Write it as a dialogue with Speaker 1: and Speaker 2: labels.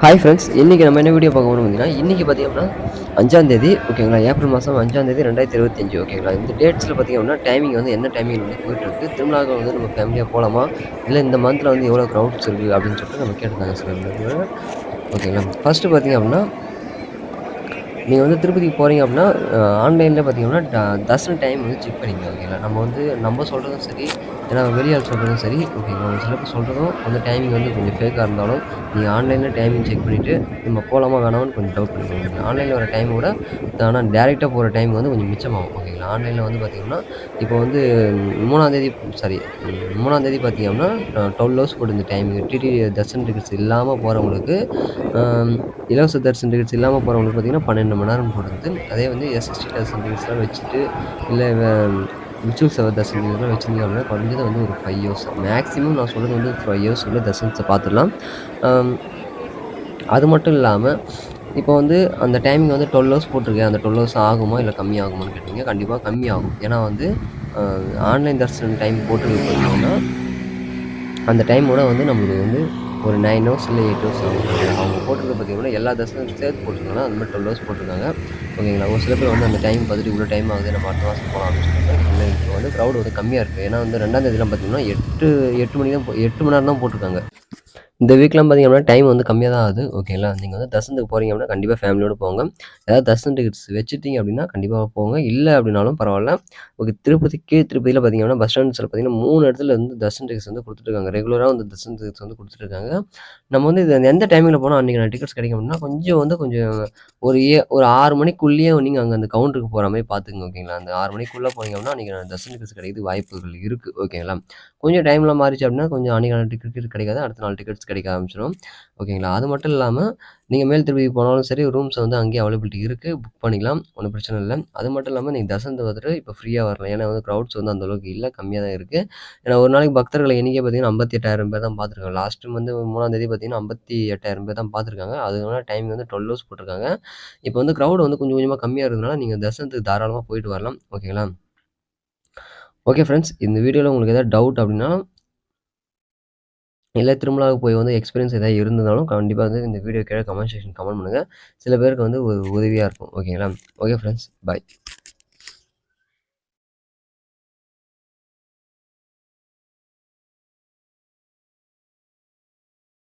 Speaker 1: Hi friends, இன்றைக்கி நம்ம என்ன வீடியோ பார்க்க போகிறோம் பார்த்தீங்கன்னா, இன்றைக்கி பார்த்தீங்கன்னா 5ஆந்தேதி ஓகேங்களா, ஏப்ரல் மாதம் 5ஆந்தேதி 2025 ஓகேங்களா. இந்த டேட்ஸில் பார்த்தீங்க அப்படின்னா டைமிங் வந்து என்ன டைமிங் வந்து போயிட்டுருக்கு, திருவிழாவுக்கு வந்து நம்ம ஃபேமிலியாக போகலாமா, இல்லை இந்த மந்தில் வந்து எவ்வளோ க்ரௌட்ஸ் இருக்குது அப்படின்னு சொல்லிட்டு நம்ம கேட்டிருந்தாங்க சில நண்பர்கள். ஓகேங்களா. ஃபஸ்ட்டு பார்த்தீங்க அப்படின்னா, நீங்க வந்து திருப்பதிக்கு போறீங்க அப்படின்னா, ஆன்லைன்ல பார்த்தீங்கன்னா, தர்சன டைம் வந்து செக் பண்ணிக்கங்க ஓகேங்களா. நம்ம வந்து நம்ம சொல்றதும் சரி, ஏன்னா வெளியாள் சொல்றதும் சரி ஓகேங்களா. ஒரு சில பேர் சொல்றதும் வந்து டைமிங் வந்து கொஞ்சம் ஃபேக்கா இருந்தாலும், நீங்க ஆன்லைன்ல டைமிங் செக் பண்ணிட்டு, நம்ம போலாமா வேணாமான்னு கொஞ்சம் டவுட் பண்ணிக்கோங்க. நீங்க ஆன்லைன்ல வர டைம விட, ஆனா டைரக்ட்டா போற டைம் வந்து கொஞ்சம் மிச்சமாகும் ஓகேங்களா. ஆன்லைன்ல வந்து பார்த்தீங்கன்னா, இப்போ வந்து 3ஆம் தேதி சாரி 3ஆம் தேதி பார்த்தீங்க அப்படின்னா, 12 ஹவர்ஸ் போட்டிருந்த டைமிங் டிடி தர்சன் டிக்கெட்ஸ் இல்லாம போறவங்களுக்கு, அம் இலவச தரிசன டிக்கெட்ஸ் இல்லாம போறவங்களுக்கு பார்த்தீங்கன்னா, 12 மணி நேரம் போட்டிருந்தது. அதே வந்து எஸ்எஸ்டி தரிசன டிக்கெட்ஸ்லாம் வச்சுட்டு, இல்ல விர்ச்சுவல் சேவா தரிசன டிக்கெட்லாம் வச்சிருந்தீங்க அப்படின்னா, குறைஞ்சது வந்து ஒரு 5 ஹவர்ஸ் மேக்ஸிமம் நான் சொல்றது வந்து 5 ஹவர்ஸ் உள்ள தரிசனத்த பார்த்துடலாம். அம் அது மட்டும் இல்லாம, இப்போ வந்து அந்த டைமிங் வந்து 12 ஹவர்ஸ் போட்டிருக்கு. அந்த 12 ஹவர்ஸ் ஆகுமா? இல்ல கம்மி ஆகுமான்னு கேட்டீங்க. கண்டிப்பா கம்மியாகும். ஏன்னா வந்து அ ஆன்லைன் தரிசனம் டைம் போட்டிருக்கு பார்த்தீங்கன்னா, அந்த டைமோட வந்து நம்மளுக்கு வந்து ஒரு 9 ஹவர்ஸ் இல்ல 8 ஹவர்ஸ் ஆகும் ஓகேங்களா. அவங்க போட்டிருக்க பார்த்தீங்கன்னா, எல்லா தரிசனமும் சேர்த்து போட்டிருக்காங்கன்னா, அந்த மாரி 12 ஹவர்ஸ் போட்டிருக்காங்க ஓகேங்களா. ஒரு சில பேர் வந்து அந்த டைம் பார்த்துட்டு இவ்வளோ டைம் ஆகுது, நம்ம அடுத்த மாசம் போலாம் அப்படின்னு சொல்றாங்க. இல்ல இப்போ வந்து கிரவுட் வந்து கம்மியா இருக்கு. ஏன்னா வந்து 2ஆம் தேதிலாம் பார்த்தீங்கன்னா, 8 மணி தான் 8 மணி நேரம் தான் போட்டிருக்காங்க. இந்த வீக்லாம் பார்த்தீங்க அப்படின்னா, டைம் வந்து கம்மியா தான் ஆகுது. ஓகேங்களா. நீங்க வந்து தரிசனத்துக்கு போறீங்க அப்படின்னா, கண்டிப்பா ஃபேமிலியோட போங்க. ஏதாவது தரிசன டிக்கெட்ஸ் வச்சுட்டீங்க அப்படின்னா, கண்டிப்பா போங்க. இல்ல அப்படின்னாலும் பரவால்ல. ஓகே. திருப்பதியில பார்த்தீங்க அப்படின்னா, பஸ் ஸ்டாண்ட்ஸ்ல பார்த்தீங்கன்னா 3 இடத்துல வந்து தரிசன டிக்கெட்ஸ் வந்து குடுத்துட்டுருக்காங்க. ரெகுலரா வந்து தரிசன டிக்கெட்ஸ் வந்து குடுத்துட்டுருக்காங்க. நம்ம வந்து இது எந்த டைமிங்ல போனா அன்னைக்கான டிக்கெட்ஸ் கிடைக்கும் அப்படின்னா, கொஞ்சம் ஒரு 6 மணிக்குள்ளேயே நீங்க அங்க அந்த கவுண்டருக்கு போற மாரி பார்த்துக்கங்க. ஓகேங்களா. அந்த 6 மணிக்குள்ள போனீங்க அப்படின்னா, அன்னைக்கான தரிசன டிக்கெட்ஸ் கிடைக்கிறதுக்கு வாய்ப்புகள் இருக்கு. ஓகேங்களா. கொஞ்சம் டைம்லாம் மாறிச்சு அப்படின்னா, கொஞ்சம் அன்னைக்கான டிக்கெட் கிடைக்காது. அடுத்த நாள் டிக்கெட்ஸ் கிடைக்க ஆரம்பிச்சுரும். ஓகேங்களா. அது மட்டும் இல்லாம, நீங்க மேல் திருப்பதி போனாலும் சரி, ரூம்ஸ் வந்து அங்கேயே அவைலபிலிட்டி இருக்கு. புக் பண்ணிக்கலாம். ஒண்ணும் பிரச்சனை இல்ல. அது மட்டும் இல்லாம நீங்க தரிசனத்துக்கு வந்துட்டு இப்ப ஃப்ரீயா வரலாம். ஏன்னா வந்து கிரவுட்ஸ் வந்து அந்த அளவுக்கு இல்ல. கம்மியா தான் இருக்கு. ஏன்னா ஒரு நாளைக்கு பக்தர்கள் எண்ணிக்கை பார்த்தீங்கன்னா, 58,000 பேர் தான் பார்த்துருக்காங்க. லாஸ்ட் டைம் வந்து 3ஆம் தேதி பார்த்தீங்கன்னா, 58,000 பேர் தான் பார்த்துருக்காங்க. அதுக்கான டைமிங் வந்து 12 ஹவர்ஸ் போட்டிருக்காங்க. இப்ப வந்து கிரவுட் வந்து கொஞ்சம் கொஞ்சமா கம்மியா இருக்கிறதுனால, நீங்க தரிசனத்துக்கு தாராளமா போயிட்டு வரலாம். ஓகேங்களா. Okay friends. இந்த வீடியோல உங்களுக்கு ஏதாவது டவுட் அப்படின்னா, இல்ல திருமலாவுக்கு போய் வந்து எக்ஸ்பீரியன்ஸ் ஏதாவது இருந்ததுனாலும், கண்டிப்பா வந்து இந்த வீடியோ கீழ கமெண்ட் செக்ஷன் கமெண்ட் பண்ணுங்க. சில பேருக்கு வந்து ஒரு உதவியா இருக்கும். ஓகேங்களா? Okay friends. பாய்.